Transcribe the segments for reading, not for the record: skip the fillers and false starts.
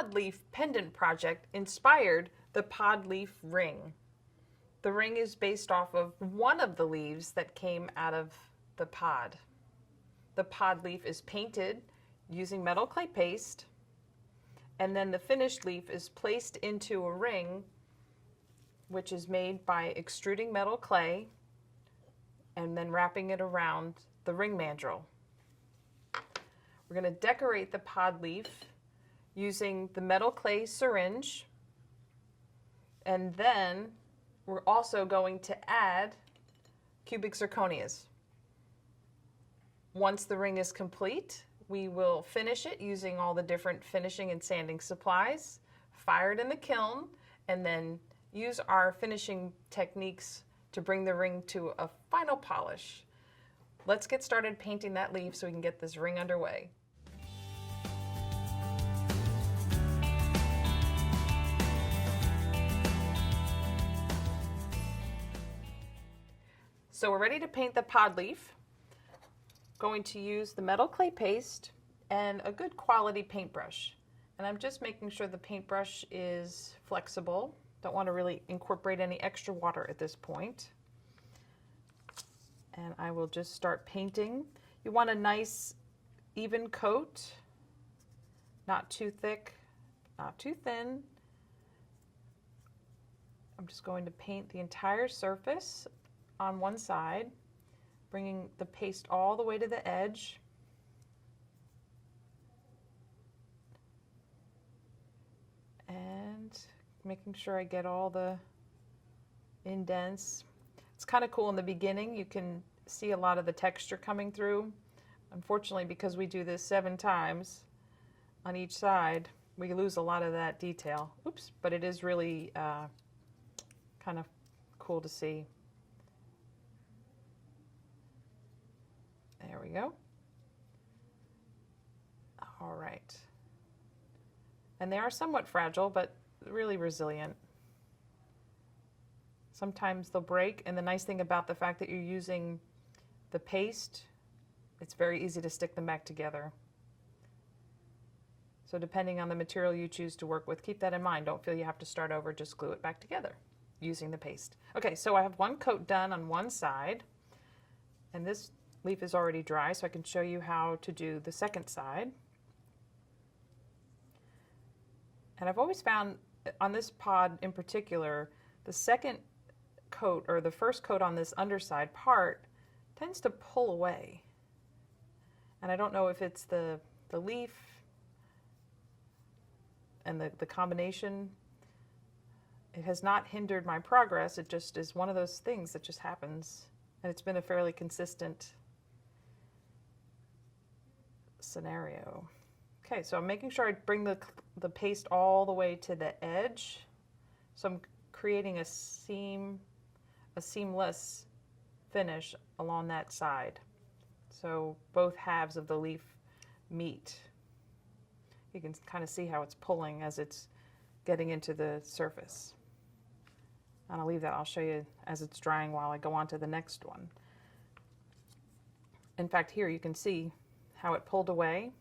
pod leaf pendant project inspired the pod leaf ring. The ring is based off of one of the leaves that came out of the pod. The pod leaf is painted using metal clay paste, and then the finished leaf is placed into a ring, which is made by extruding metal clay and then wrapping it around the ring mandrel. We're going to decorate the pod leaf using the metal clay syringe, and then we're also going to add cubic zirconias. Once the ring is complete, we will finish it using all the different finishing and sanding supplies, fire it in the kiln, and then use our finishing techniques to bring the ring to a final polish. Let's get started painting that leaf so we can get this ring underway. So we're ready to paint the pod leaf. Going to use the metal clay paste and a good quality paintbrush. And I'm just making sure the paintbrush is flexible. Don't want to really incorporate any extra water at this point. And I will just start painting. You want a nice even coat, not too thick, not too thin. I'm just going to paint the entire surface on one side, bringing the paste all the way to the edge. And making sure I get all the indents. It's kind of cool in the beginning. You can see a lot of the texture coming through. Unfortunately, because we do this 7 times on each side, we lose a lot of that detail. Oops, but it is really kind of cool to see. There we go. All right. And they are somewhat fragile, but really resilient. Sometimes they'll break, and the nice thing about the fact that you're using the paste, it's very easy to stick them back together. So depending on the material you choose to work with, keep that in mind. Don't feel you have to start over, just glue it back together using the paste. Okay, so I have one coat done on one side, and this leaf is already dry, so I can show you how to do the second side. And I've always found on this pod in particular, the second coat or the first coat on this underside part tends to pull away. And I don't know if it's the leaf and the combination. It has not hindered my progress. It just is one of those things that just happens. And it's been a fairly consistent scenario. Okay, so I'm making sure I bring the paste all the way to the edge. So I'm creating a seamless finish along that side. So both halves of the leaf meet. You can kind of see how it's pulling as it's getting into the surface. And I'll leave that, I'll show you as it's drying while I go on to the next one. In fact, here you can see how it pulled away.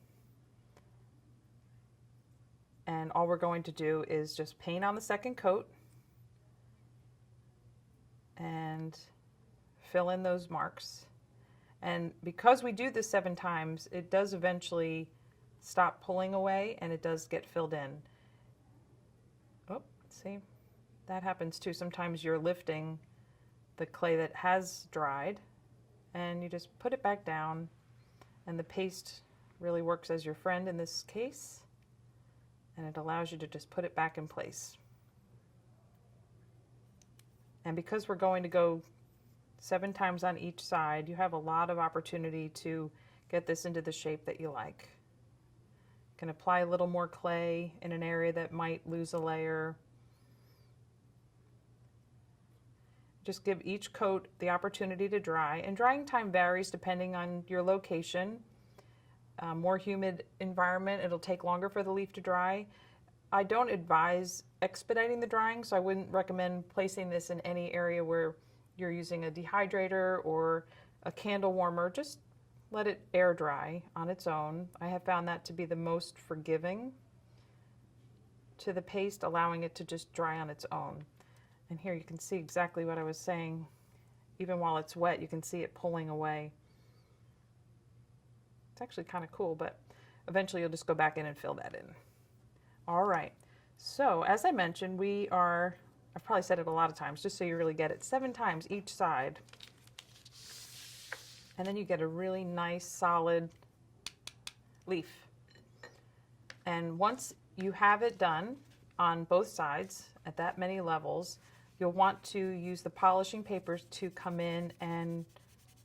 And all we're going to do is just paint on the second coat and fill in those marks. And because we do this 7 times, it does eventually stop pulling away and it does get filled in. Oh, see, that happens too. Sometimes you're lifting the clay that has dried and you just put it back down, and the paste really works as your friend in this case, and it allows you to just put it back in place. And because we're going to go 7 times on each side, you have a lot of opportunity to get this into the shape that you like. You can apply a little more clay in an area that might lose a layer. Just give each coat the opportunity to dry, and drying time varies depending on your location. More humid environment, it'll take longer for the leaf to dry. I don't advise expediting the drying, so I wouldn't recommend placing this in any area where you're using a dehydrator or a candle warmer. Just let it air dry on its own. I have found that to be the most forgiving. to the paste, allowing it to just dry on its own. And here you can see exactly what I was saying. Even while it's wet, you can see it pulling away. It's actually kind of cool, but eventually you'll just go back in and fill that in. All right, so as I mentioned, I've probably said it a lot of times, just so you really get it, 7 times each side. And then you get a really nice solid leaf. And once you have it done on both sides at that many levels, you'll want to use the polishing papers to come in and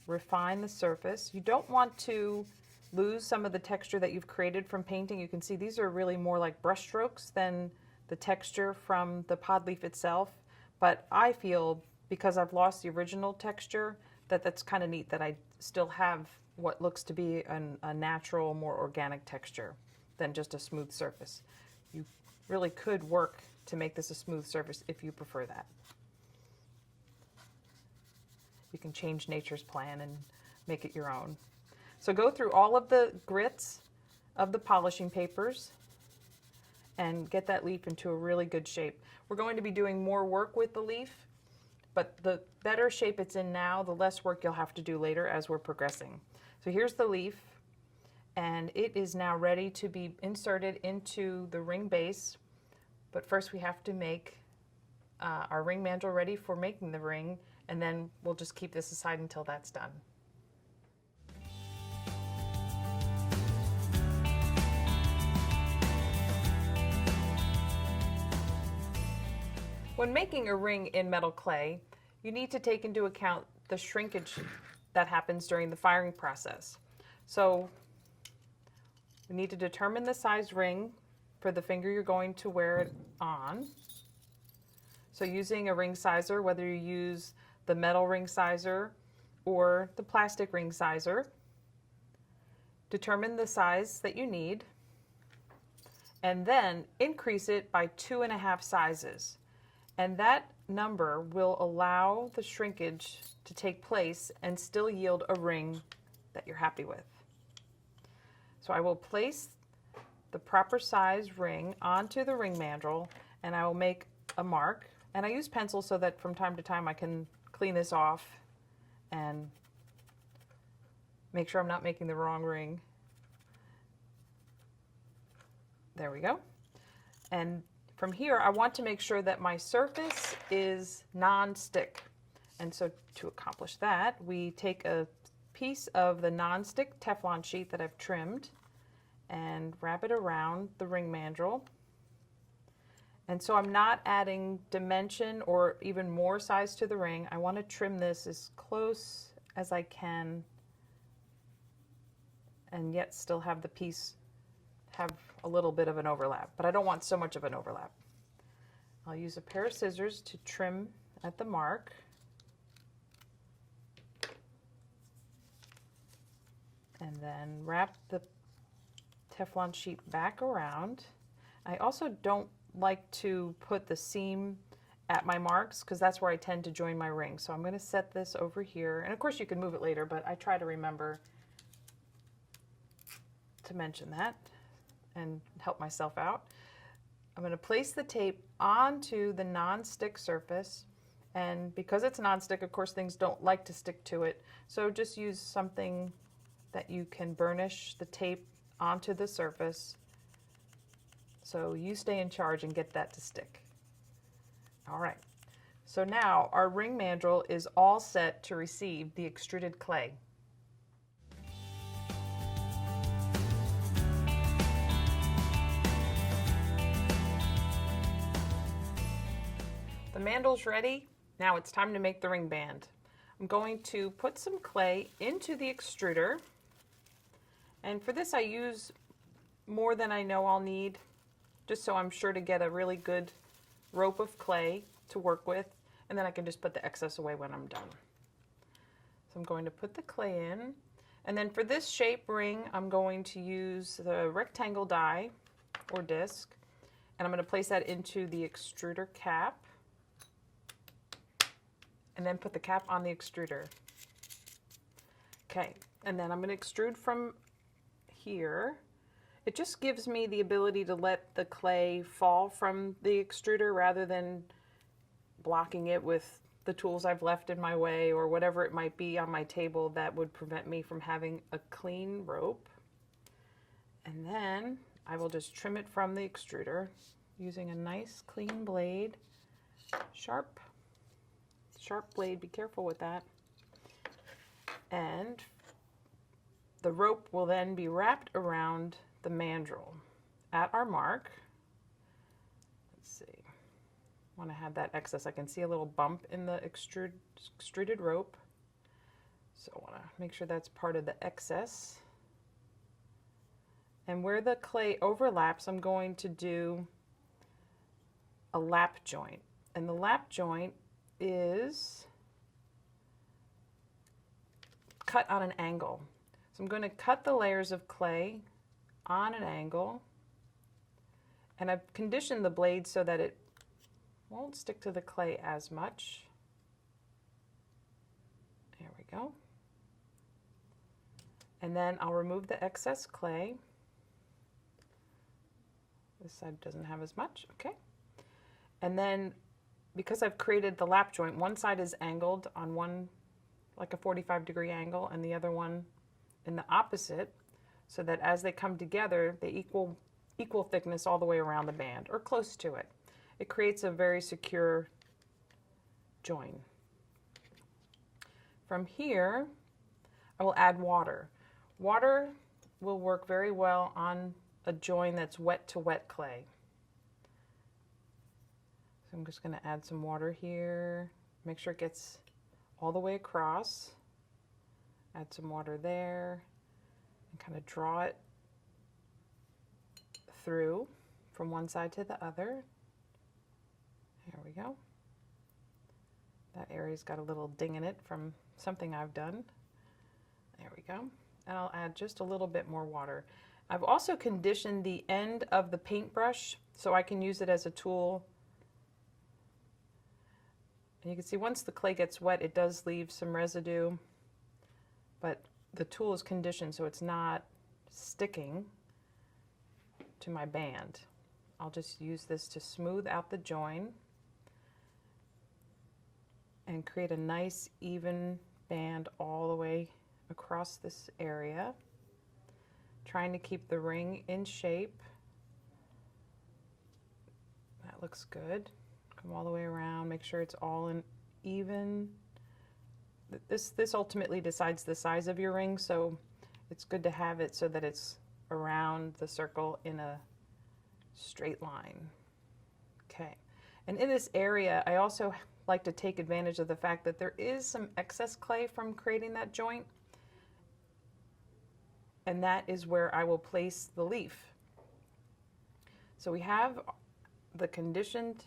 refine the surface. You don't want to lose some of the texture that you've created from painting. You can see these are really more like brush strokes than the texture from the pod leaf itself. But I feel, because I've lost the original texture, that that's kind of neat that I still have what looks to be a natural, more organic texture than just a smooth surface. You really could work to make this a smooth surface if you prefer that. You can change nature's plan and make it your own. So go through all of the grits of the polishing papers and get that leaf into a really good shape. We're going to be doing more work with the leaf, but the better shape it's in now, the less work you'll have to do later as we're progressing. So here's the leaf, and it is now ready to be inserted into the ring base. But first we have to make our ring mandrel ready for making the ring, and then we'll just keep this aside until that's done. When making a ring in metal clay, you need to take into account the shrinkage that happens during the firing process. So we need to determine the size ring for the finger you're going to wear it on. So using a ring sizer, whether you use the metal ring sizer or the plastic ring sizer, determine the size that you need, and then increase it by 2.5 sizes. And that number will allow the shrinkage to take place and still yield a ring that you're happy with. So I will place the proper size ring onto the ring mandrel, and I will make a mark. And I use pencil so that from time to time I can clean this off and make sure I'm not making the wrong ring. There we go. And from here, I want to make sure that my surface is non-stick. And so to accomplish that, we take a piece of the non-stick Teflon sheet that I've trimmed and wrap it around the ring mandrel. And so I'm not adding dimension or even more size to the ring. I want to trim this as close as I can and yet still have the piece have a little bit of an overlap, but I don't want so much of an overlap. I'll use a pair of scissors to trim at the mark. And then wrap the Teflon sheet back around. I also don't like to put the seam at my marks because that's where I tend to join my ring. So I'm going to set this over here. And of course you can move it later, but I try to remember to mention that and help myself out. I'm going to place the tape onto the non-stick surface, and because it's non-stick, of course things don't like to stick to it, so just use something that you can burnish the tape onto the surface so you stay in charge and get that to stick. All right, so now our ring mandrel is all set to receive the extruded clay. The mandrel's ready. Now it's time to make the ring band. I'm going to put some clay into the extruder. And for this I use more than I know I'll need, just so I'm sure to get a really good rope of clay to work with, and then I can just put the excess away when I'm done. So I'm going to put the clay in, and then for this shape ring I'm going to use the rectangle die or disc, and I'm going to place that into the extruder cap. And then put the cap on the extruder. Okay, and then I'm going to extrude from here. It just gives me the ability to let the clay fall from the extruder rather than blocking it with the tools I've left in my way or whatever it might be on my table that would prevent me from having a clean rope. And then I will just trim it from the extruder using a nice clean blade. Sharp blade, be careful with that. And the rope will then be wrapped around the mandrel at our mark. Let's see. I want to have that excess. I can see a little bump in the extruded rope. So I want to make sure that's part of the excess. And where the clay overlaps, I'm going to do a lap joint. And the lap joint is cut on an angle. So I'm going to cut the layers of clay on an angle, and I've conditioned the blade so that it won't stick to the clay as much. There we go. And then I'll remove the excess clay. This side doesn't have as much, okay. And then because I've created the lap joint, one side is angled on one, like a 45-degree angle, and the other one in the opposite, so that as they come together, they equal thickness all the way around the band, or close to it. It creates a very secure join. From here, I will add water. Water will work very well on a join that's wet to wet clay. So I'm just going to add some water here, make sure it gets all the way across. Add some water there and kind of draw it through from one side to the other. There we go. That area's got a little ding in it from something I've done. There we go. And I'll add just a little bit more water. I've also conditioned the end of the paintbrush so I can use it as a tool. And you can see once the clay gets wet, it does leave some residue, but the tool is conditioned so it's not sticking to my band. I'll just use this to smooth out the join and create a nice even band all the way across this area, trying to keep the ring in shape. That looks good. Come all the way around, make sure it's all in even. This ultimately decides the size of your ring, so it's good to have it so that it's around the circle in a straight line. Okay, and in this area, I also like to take advantage of the fact that there is some excess clay from creating that joint, and that is where I will place the leaf. So we have the conditioned,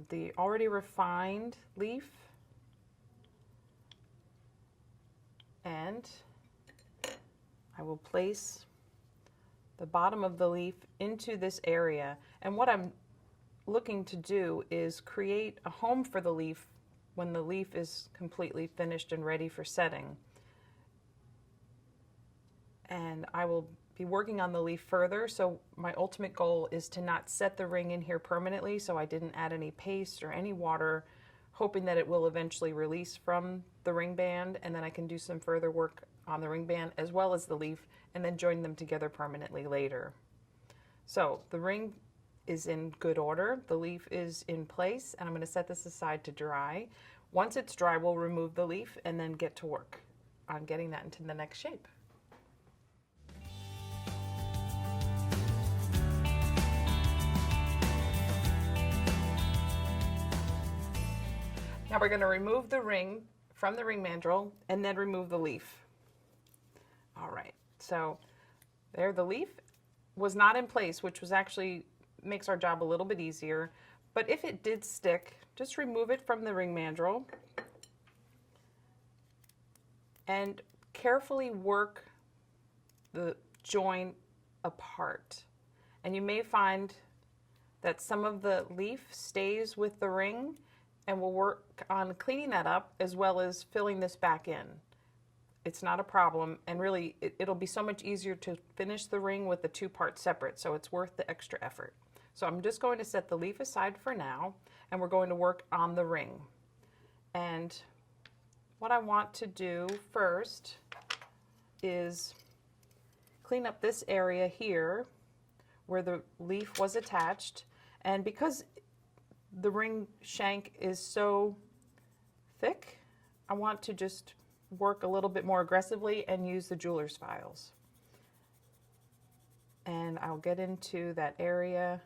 the already refined leaf, and I will place the bottom of the leaf into this area. And what I'm looking to do is create a home for the leaf when the leaf is completely finished and ready for setting. And I will be working on the leaf further, so my ultimate goal is to not set the ring in here permanently, so I didn't add any paste or any water, hoping that it will eventually release from the ring band, and then I can do some further work on the ring band as well as the leaf, and then join them together permanently later. So the ring is in good order, the leaf is in place, and I'm going to set this aside to dry. Once it's dry, we'll remove the leaf and then get to work on getting that into the next shape. Now we're going to remove the ring from the ring mandrel and then remove the leaf. All right, so there, the leaf was not in place, which was actually makes our job a little bit easier. But if it did stick, just remove it from the ring mandrel and carefully work the joint apart. And you may find that some of the leaf stays with the ring, and we'll work on cleaning that up as well as filling this back in. it's not a problem, and really it'll be so much easier to finish the ring with the two parts separate, so it's worth the extra effort. So I'm just going to set the leaf aside for now, and we're going to work on the ring. And what I want to do first is clean up this area here where the leaf was attached. And because the ring shank is so thick, I want to just work a little bit more aggressively and use the jeweler's files. And I'll get into that area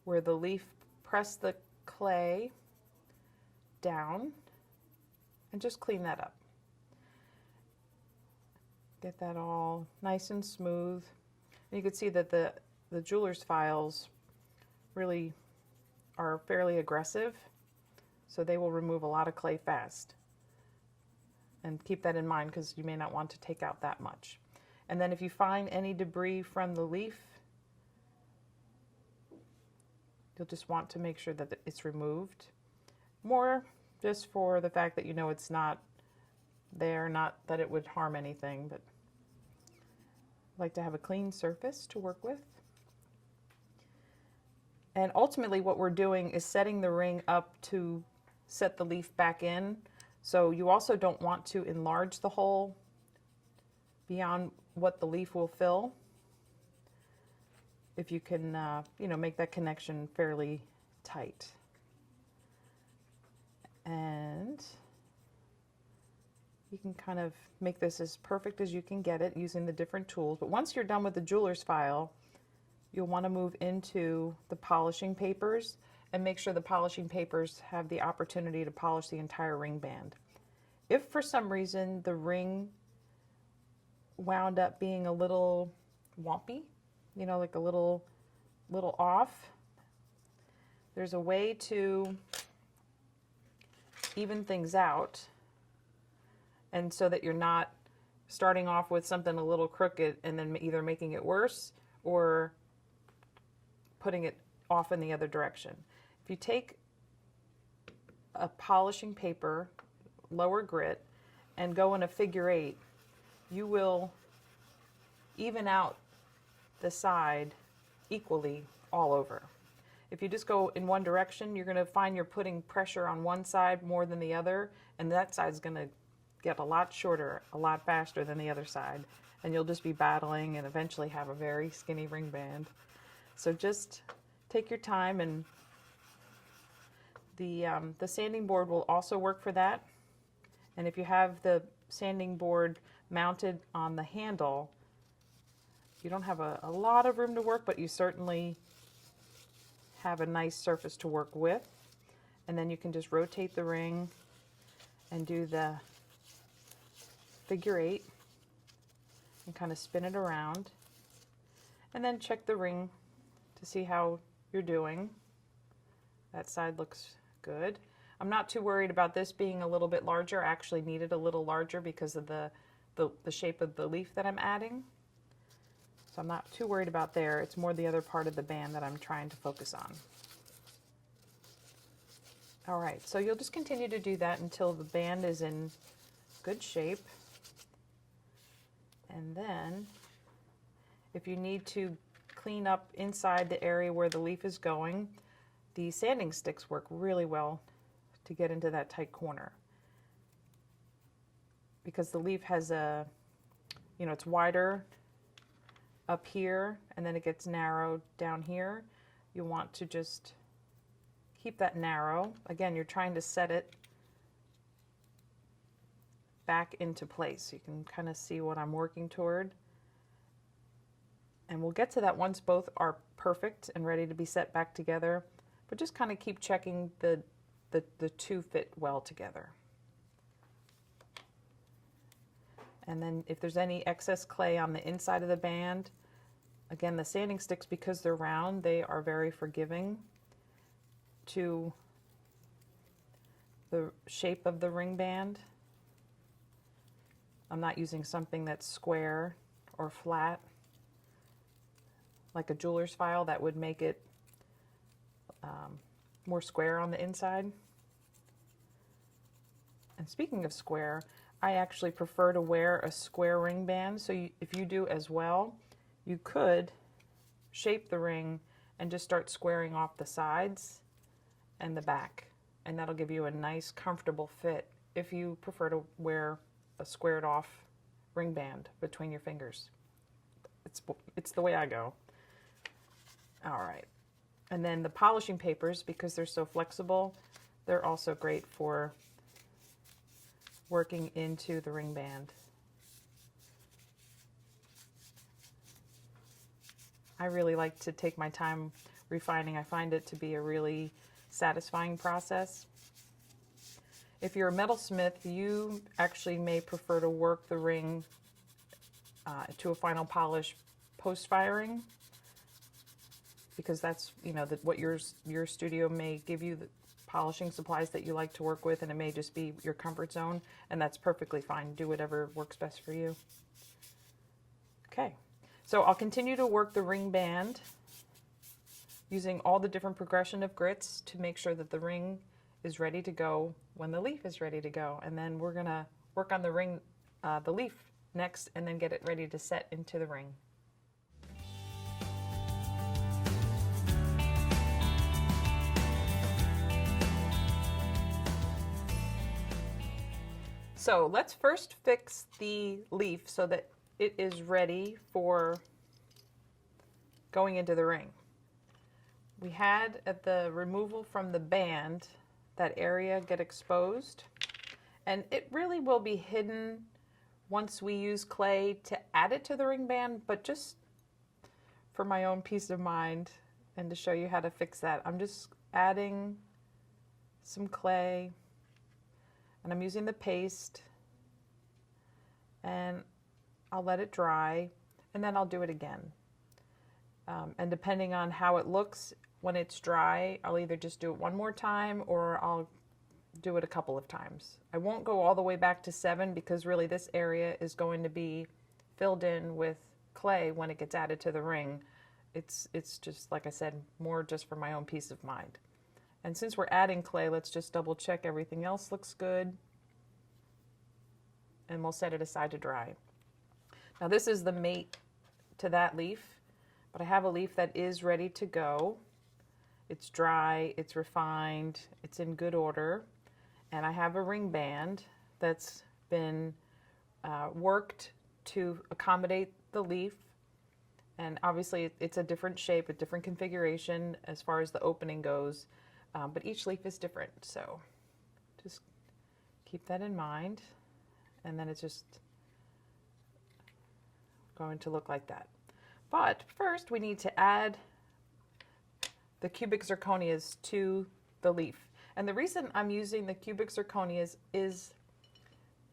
where the leaf pressed the clay down and just clean that up. Get that all nice and smooth. And you can see that the jeweler's files really are fairly aggressive, so they will remove a lot of clay fast. And keep that in mind because you may not want to take out that much. And then if you find any debris from the leaf, you'll just want to make sure that it's removed. More just for the fact that you know it's not there, not that it would harm anything, but I like to have a clean surface to work with. And ultimately what we're doing is setting the ring up to set the leaf back in. So you also don't want to enlarge the hole beyond what the leaf will fill. If you can, you know, make that connection fairly tight. And you can kind of make this as perfect as you can get it using the different tools. But once you're done with the jeweler's file, you'll want to move into the polishing papers and make sure the polishing papers have the opportunity to polish the entire ring band. If for some reason the ring wound up being a little wompy, you know, like a little off, there's a way to even things out, and so that you're not starting off with something a little crooked and then either making it worse or putting it off in the other direction. If you take a polishing paper, lower grit, and go in a figure 8, you will even out the side equally all over. If you just go in one direction, you're going to find you're putting pressure on one side more than the other, and that side's going to get a lot shorter, a lot faster than the other side, and you'll just be battling and eventually have a very skinny ring band. So just take your time, and the sanding board will also work for that. And if you have the sanding board mounted on the handle, you don't have a lot of room to work, but you certainly have a nice surface to work with. And then you can just rotate the ring and do the figure 8 and kind of spin it around. And then check the ring to see how you're doing. That side looks good. I'm not too worried about this being a little bit larger. I actually need it a little larger because of the shape of the leaf that I'm adding. So I'm not too worried about there. It's more the other part of the band that I'm trying to focus on. All right, so you'll just continue to do that until the band is in good shape. And then if you need to clean up inside the area where the leaf is going, the sanding sticks work really well to get into that tight corner. Because the leaf has a, you know, it's wider up here and then it gets narrow down here. You want to just keep that narrow. Again, you're trying to set it back into place. You can kind of see what I'm working toward. And we'll get to that once both are perfect and ready to be set back together. But just kind of keep checking the two fit well together. And then if there's any excess clay on the inside of the band, again, the sanding sticks, because they're round, they are very forgiving to the shape of the ring band. I'm not using something that's square or flat, like a jeweler's file that would make it more square on the inside. And speaking of square, I actually prefer to wear a square ring band, so if you do as well, you could shape the ring and just start squaring off the sides and the back, and that'll give you a nice comfortable fit if you prefer to wear a squared off ring band between your fingers. It's the way I go. All right, and then the polishing papers, because they're so flexible, they're also great for working into the ring band. I really like to take my time refining. I find it to be a really satisfying process. If you're a metalsmith, you actually may prefer to work the ring to a final polish post-firing, because that's, you know, what your studio may give you, the polishing supplies that you like to work with, and it may just be your comfort zone, and that's perfectly fine. Do whatever works best for you. Okay, so I'll continue to work the ring band using all the different progression of grits to make sure that the ring is ready to go when the leaf is ready to go. And then we're gonna work on the leaf next, and then get it ready to set into the ring. So let's first fix the leaf so that it is ready for going into the ring. We had at the removal from the band, that area get exposed, and it really will be hidden once we use clay to add it to the ring band, but just for my own peace of mind and to show you how to fix that, I'm just adding some clay, and I'm using the paste, and I'll let it dry, and then I'll do it again. And depending on how it looks when it's dry, I'll either just do it one more time or I'll do it a couple of times. I won't go all the way back to 7, because really this area is going to be filled in with clay when it gets added to the ring. It's just, like I said, more just for my own peace of mind. And since we're adding clay, let's just double check everything else looks good, and we'll set it aside to dry. Now this is the mate to that leaf, but I have a leaf that is ready to go. It's dry, it's refined, it's in good order, and I have a ring band that's been worked to accommodate the leaf. And obviously it's a different shape, a different configuration as far as the opening goes, but each leaf is different, so just keep that in mind. And then it's just going to look like that. But first we need to add the cubic zirconias to the leaf. And the reason I'm using the cubic zirconias is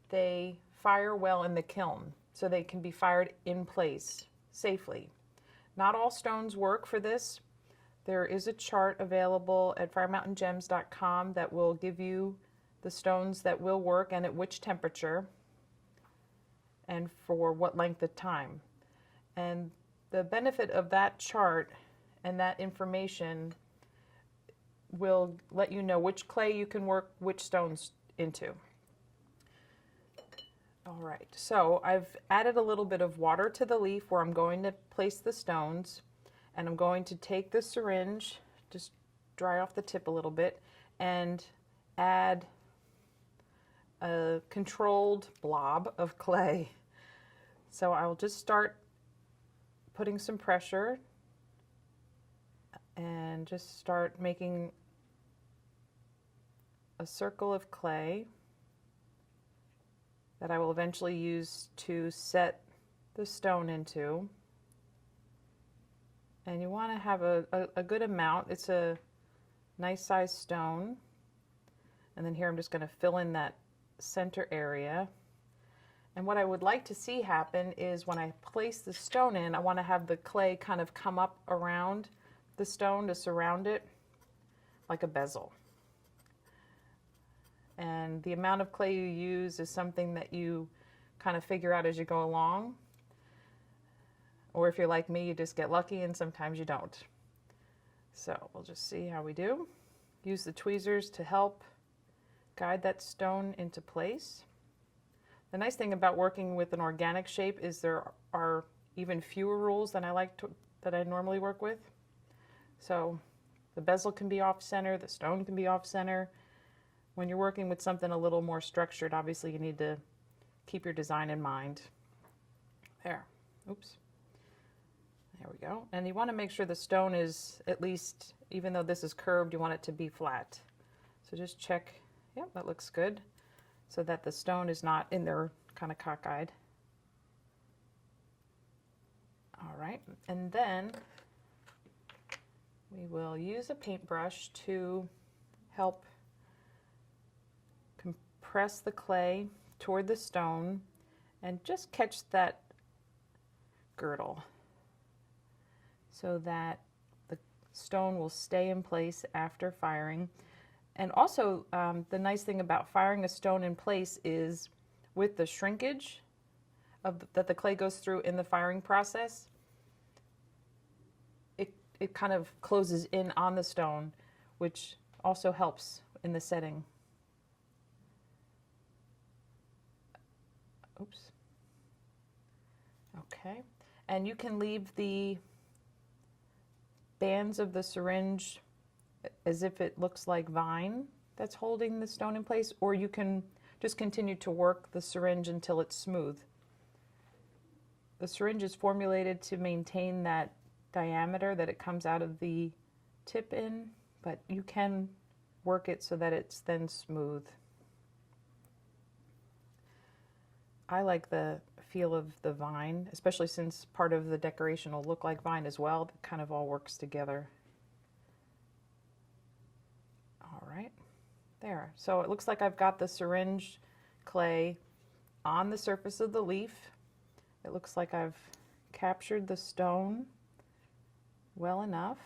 they fire well in the kiln, so they can be fired in place safely. Not all stones work for this. There is a chart available at firemountaingems.com that will give you the stones that will work and at which temperature and for what length of time. And the benefit of that chart and that information will let you know which clay you can work which stones into. All right, so I've added a little bit of water to the leaf where I'm going to place the stones, and I'm going to take the syringe, just dry off the tip a little bit, and add a controlled blob of clay. So I'll just start putting some pressure and just start making a circle of clay that I will eventually use to set the stone into. And you want to have a good amount. It's a nice sized stone. And then here I'm just going to fill in that center area. And what I would like to see happen is when I place the stone in, I want to have the clay kind of come up around the stone to surround it like a bezel. And the amount of clay you use is something that you kind of figure out as you go along. Or if you're like me, you just get lucky and sometimes you don't. So we'll just see how we do. Use the tweezers to help guide that stone into place. The nice thing about working with an organic shape is there are even fewer rules than that I normally work with. So the bezel can be off center, the stone can be off center. When you're working with something a little more structured, obviously you need to keep your design in mind. There, oops. There we go. And you want to make sure the stone is at least, even though this is curved, you want it to be flat. So just check, yep, that looks good, so that the stone is not in there kind of cockeyed. All right, and then we will use a paintbrush to help compress the clay toward the stone and just catch that girdle so that the stone will stay in place after firing. And also, the nice thing about firing a stone in place is with the shrinkage that the clay goes through in the firing process, it kind of closes in on the stone, which also helps in the setting. Oops. Okay. And you can leave the bands of the syringe as if it looks like vine that's holding the stone in place, or you can just continue to work the syringe until it's smooth. The syringe is formulated to maintain that diameter that it comes out of the tip in, but you can work it so that it's then smooth. I like the feel of the vine, especially since part of the decoration will look like vine as well. It kind of all works together. All right, there. So it looks like I've got the syringe clay on the surface of the leaf. It looks like I've captured the stone well enough.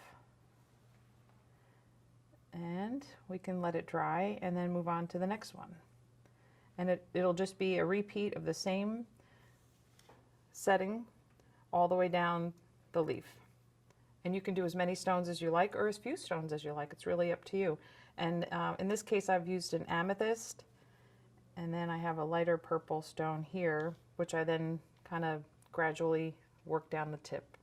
And we can let it dry and then move on to the next one. And it'll just be a repeat of the same setting all the way down the leaf. And you can do as many stones as you like or as few stones as you like. It's really up to you. And in this case, I've used an amethyst, and then I have a lighter purple stone here, which I then kind of gradually work down the tip.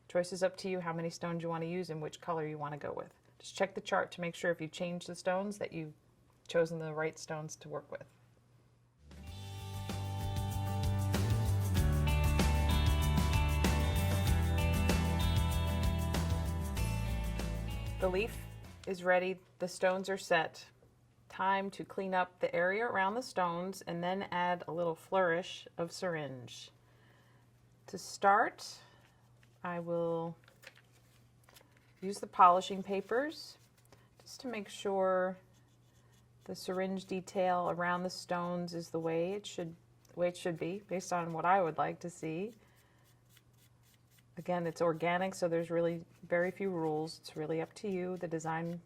Choice is up to you how many stones you want to use and which color you want to go with. Just check the chart to make sure if you change the stones that you've chosen the right stones to work with. The leaf is ready, the stones are set. Time to clean up the area around the stones and then add a little flourish of syringe. To start, I will use the polishing papers just to make sure the syringe detail around the stones is the way it should be, based on what I would like to see. Again, it's organic, so there's really very few rules. It's really up to you, the design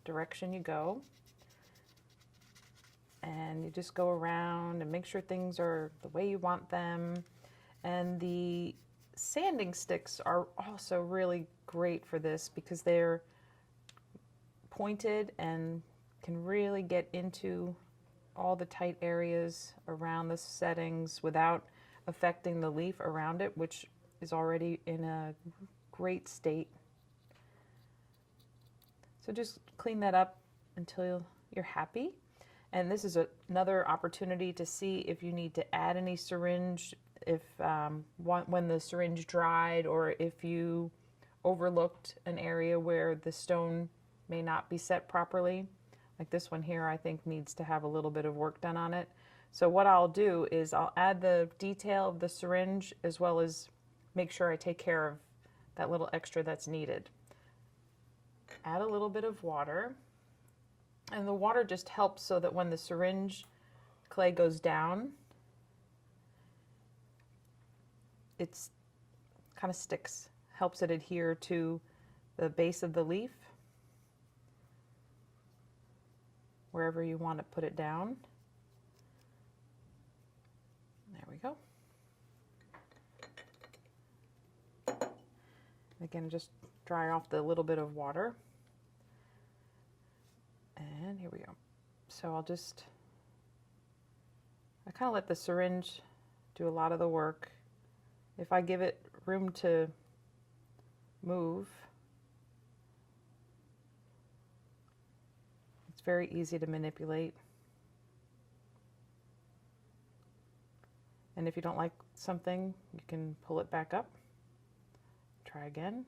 direction you go. And you just go around and make sure things are the way you want them. And the sanding sticks are also really great for this because they're pointed and can really get into all the tight areas around the settings without affecting the leaf around it, which is already in a great state. So just clean that up until you're happy. And this is another opportunity to see if you need to add any syringe, if when the syringe dried, or if you overlooked an area where the stone may not be set properly. Like this one here, I think needs to have a little bit of work done on it. So what I'll do is I'll add the detail of the syringe as well as make sure I take care of that little extra that's needed. Add a little bit of water, and the water just helps so that when the syringe clay goes down, it's kind of sticks, helps it adhere to the base of the leaf, wherever you want to put it down. There we go. Again, just dry off the little bit of water. And here we go. So I'll just I kind of let the syringe do a lot of the work. If I give it room to move, it's very easy to manipulate. And if you don't like something, you can pull it back up. Try again.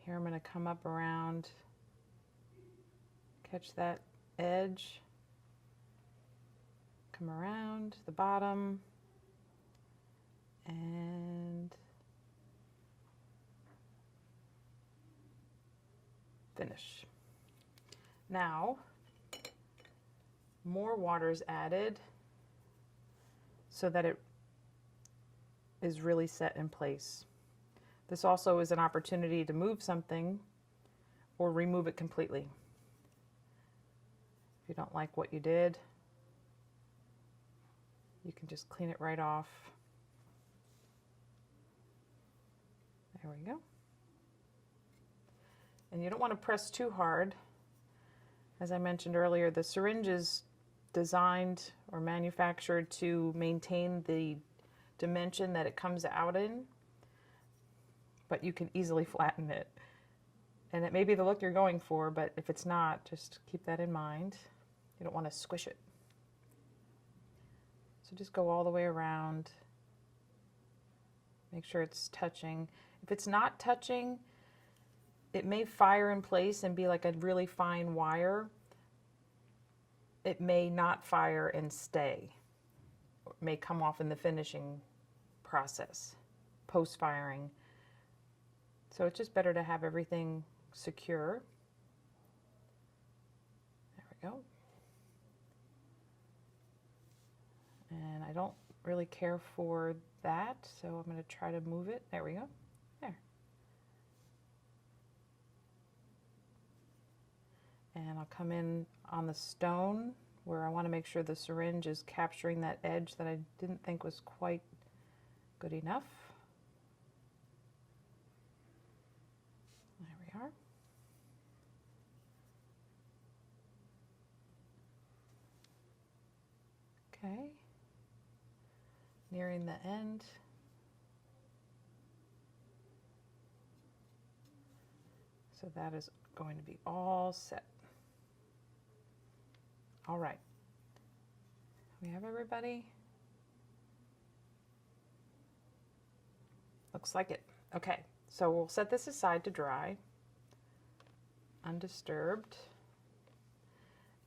Here I'm going to come up around, catch that edge, come around the bottom, and finish. Now, more water is added so that it is really set in place. This also is an opportunity to move something or remove it completely. If you don't like what you did, you can just clean it right off. There we go. And you don't want to press too hard. As I mentioned earlier, the syringe is designed or manufactured to maintain the dimension that it comes out in, but you can easily flatten it. And it may be the look you're going for, but if it's not, just keep that in mind. You don't want to squish it. So just go all the way around. Make sure it's touching. If it's not touching, it may fire in place and be like a really fine wire. It may not fire and stay. It may come off in the finishing process, post-firing. So it's just better to have everything secure. There we go. And I don't really care for that, so I'm going to try to move it. There we go. There. And I'll come in on the stone where I want to make sure the syringe is capturing that edge that I didn't think was quite good enough. There we are. Okay. Nearing the end. So that is going to be all set. All right. We have everybody? Looks like it. Okay, so we'll set this aside to dry, undisturbed.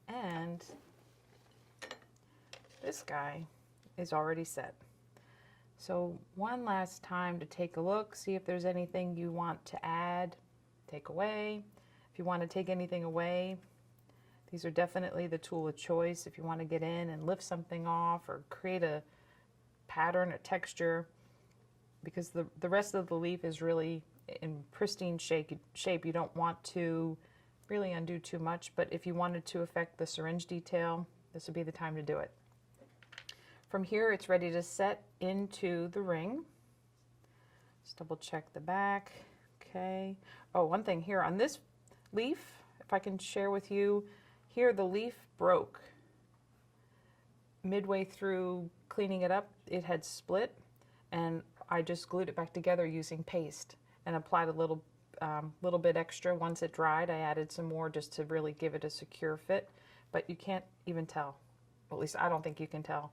And this guy is already set. So one last time to take a look, see if there's anything you want to add, take away. If you want to take anything away, these are definitely the tool of choice if you want to get in and lift something off or create a pattern, a texture, because the rest of the leaf is really in pristine shape. You don't want to really undo too much, but if you wanted to affect the syringe detail, this would be the time to do it. From here, it's ready to set into the ring. Just double check the back. Okay. Oh, one thing here on this leaf, if I can share with you, here the leaf broke. Midway through cleaning it up, it had split, and I just glued it back together using paste and applied a little bit extra. Once it dried, I added some more just to really give it a secure fit, but you can't even tell. Well, at least I don't think you can tell.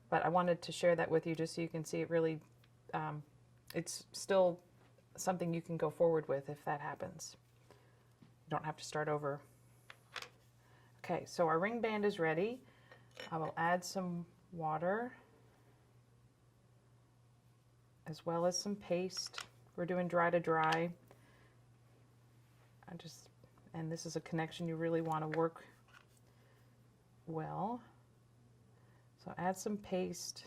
But I wanted to share that with you just so you can see it really, it's still something you can go forward with if that happens. You don't have to start over. Okay, so our ring band is ready. I will add some water as well as some paste. We're doing dry to dry. And this is a connection you really want to work well. So add some paste.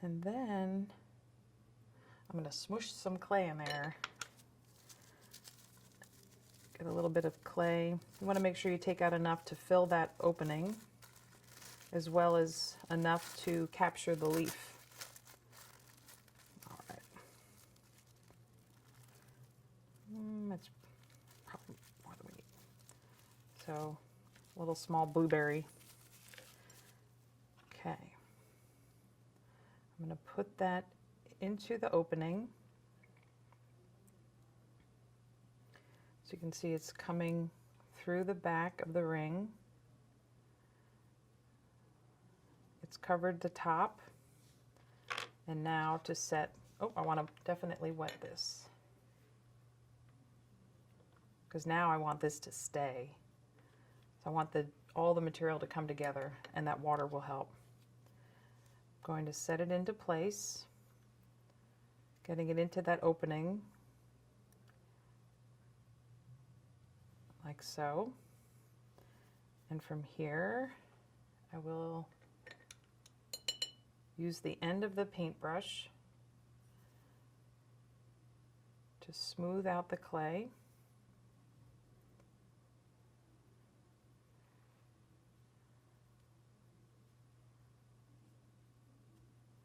And then I'm going to smoosh some clay in there. Get a little bit of clay. You want to make sure you take out enough to fill that opening, as well as enough to capture the leaf. All right. probably more than we need. So a little small blueberry. Okay. I'm going to put that into the opening. So you can see it's coming through the back of the ring. It's covered the top. And now to set, oh, I want to definitely wet this, because now I want this to stay. So I want all the material to come together, and that water will help. I'm going to set it into place, getting it into that opening, like so. And from here, I will use the end of the paintbrush to smooth out the clay.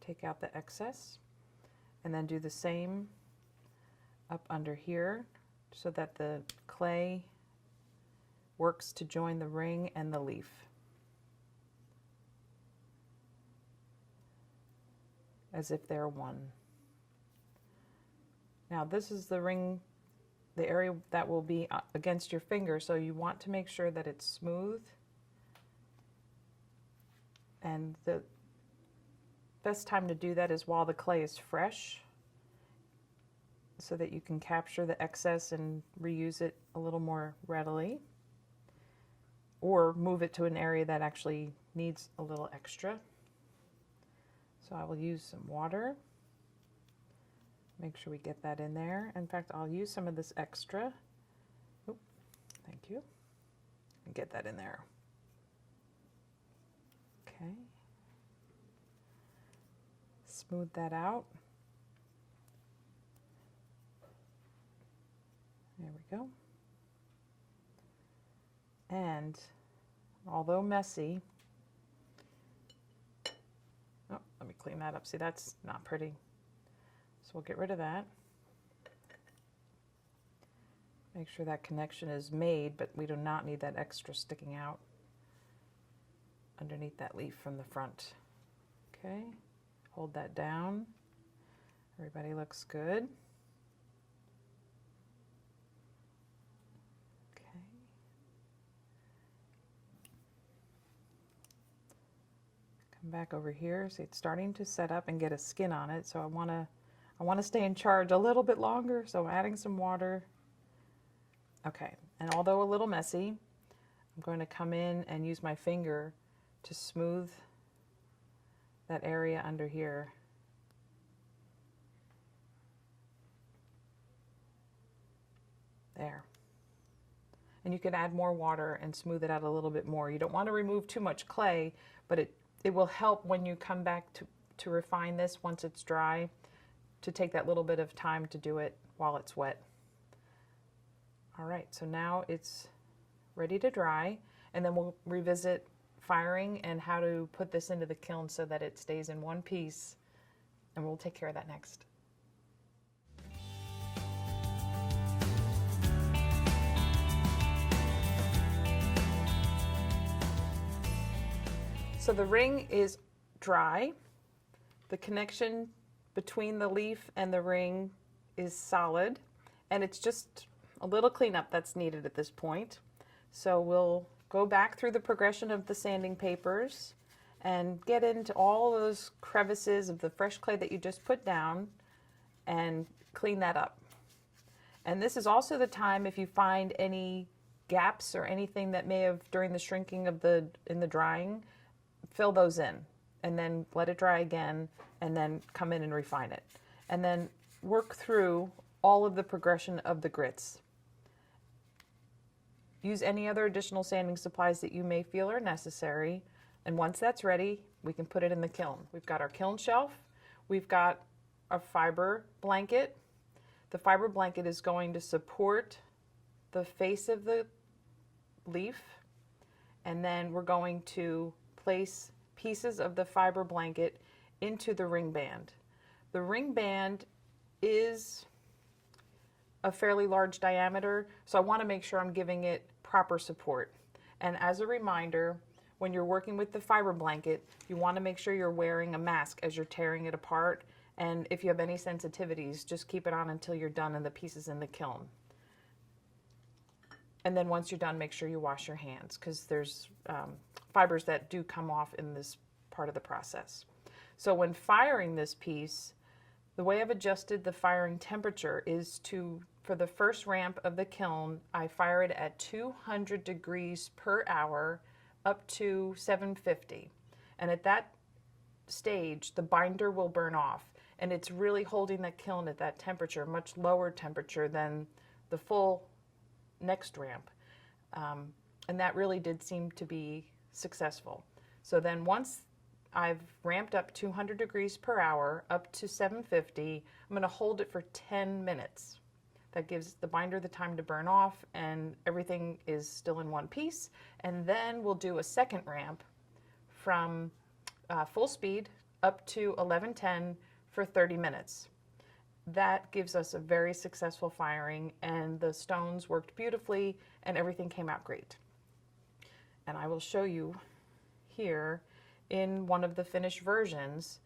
Take out the excess, and then do the same up under here so that the clay works to join the ring and the leaf. As if they're one. Now this is the ring, the area that will be against your finger, so you want to make sure that it's smooth. And the best time to do that is while the clay is fresh, so that you can capture the excess and reuse it a little more readily, or move it to an area that actually needs a little extra. So I will use some water. Make sure we get that in there. In fact, I'll use some of this extra. Oop, thank you. And get that in there. Okay. Smooth that out. There we go. And although messy, oh, let me clean that up. See, that's not pretty. So we'll get rid of that. Make sure that connection is made, but we do not need that extra sticking out underneath that leaf from the front. Okay, hold that down. Everybody looks good. Okay. Come back over here. See, it's starting to set up and get a skin on it, so I want to stay in charge a little bit longer, so adding some water. Okay, and although a little messy, I'm going to come in and use my finger to smooth that area under here. There. And you can add more water and smooth it out a little bit more. You don't want to remove too much clay, but it will help when you come back to refine this once it's dry, to take that little bit of time to do it while it's wet. All right, so now it's ready to dry, and then we'll revisit firing and how to put this into the kiln so that it stays in one piece, and we'll take care of that next. So the ring is dry. The connection between the leaf and the ring is solid, and it's just a little cleanup that's needed at this point. So we'll go back through the progression of the sanding papers and get into all those crevices of the fresh clay that you just put down and clean that up. And this is also the time, if you find any gaps or anything that may have, during the shrinking of in the drying, fill those in, and then let it dry again, and then come in and refine it. And then work through all of the progression of the grits. Use any other additional sanding supplies that you may feel are necessary, and once that's ready, we can put it in the kiln. We've got our kiln shelf, we've got a fiber blanket. The fiber blanket is going to support the face of the leaf, and then we're going to place pieces of the fiber blanket into the ring band. The ring band is a fairly large diameter, so I want to make sure I'm giving it proper support. And as a reminder, when you're working with the fiber blanket, you want to make sure you're wearing a mask as you're tearing it apart. And if you have any sensitivities, just keep it on until you're done and the piece is in the kiln. And then once you're done, make sure you wash your hands, because there's fibers that do come off in this part of the process. So when firing this piece, the way I've adjusted the firing temperature is for the first ramp of the kiln, I fire it at 200 degrees per hour up to 750. And at that stage, the binder will burn off. And it's really holding the kiln at that temperature, much lower temperature than the full next ramp. And that really did seem to be successful. So then once I've ramped up 200 degrees per hour up to 750, I'm going to hold it for 10 minutes. That gives the binder the time to burn off and everything is still in one piece. And then we'll do a second ramp from full speed up to 1110 for 30 minutes. That gives us a very successful firing, and the stones worked beautifully and everything came out great. And I will show you here in one of the finished versions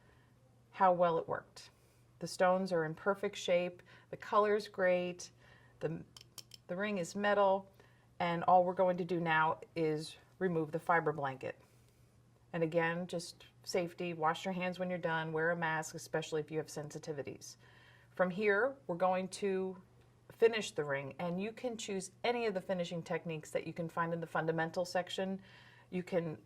how well it worked. The stones are in perfect shape, the color's great, the ring is metal, and all we're going to do now is remove the fiber blanket. And again, just safety, wash your hands when you're done, wear a mask, especially if you have sensitivities. From here, we're going to finish the ring, and you can choose any of the finishing techniques that you can find in the fundamental section. You can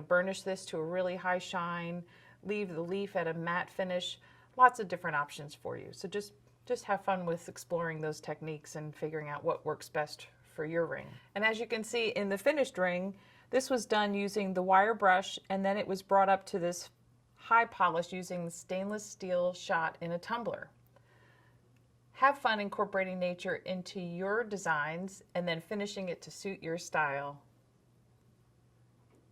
burnish this to a really high shine, leave the leaf at a matte finish, lots of different options for you. So just have fun with exploring those techniques and figuring out what works best for your ring. And as you can see in the finished ring, this was done using the wire brush, and then it was brought up to this high polish using the stainless steel shot in a tumbler. Have fun incorporating nature into your designs and then finishing it to suit your style.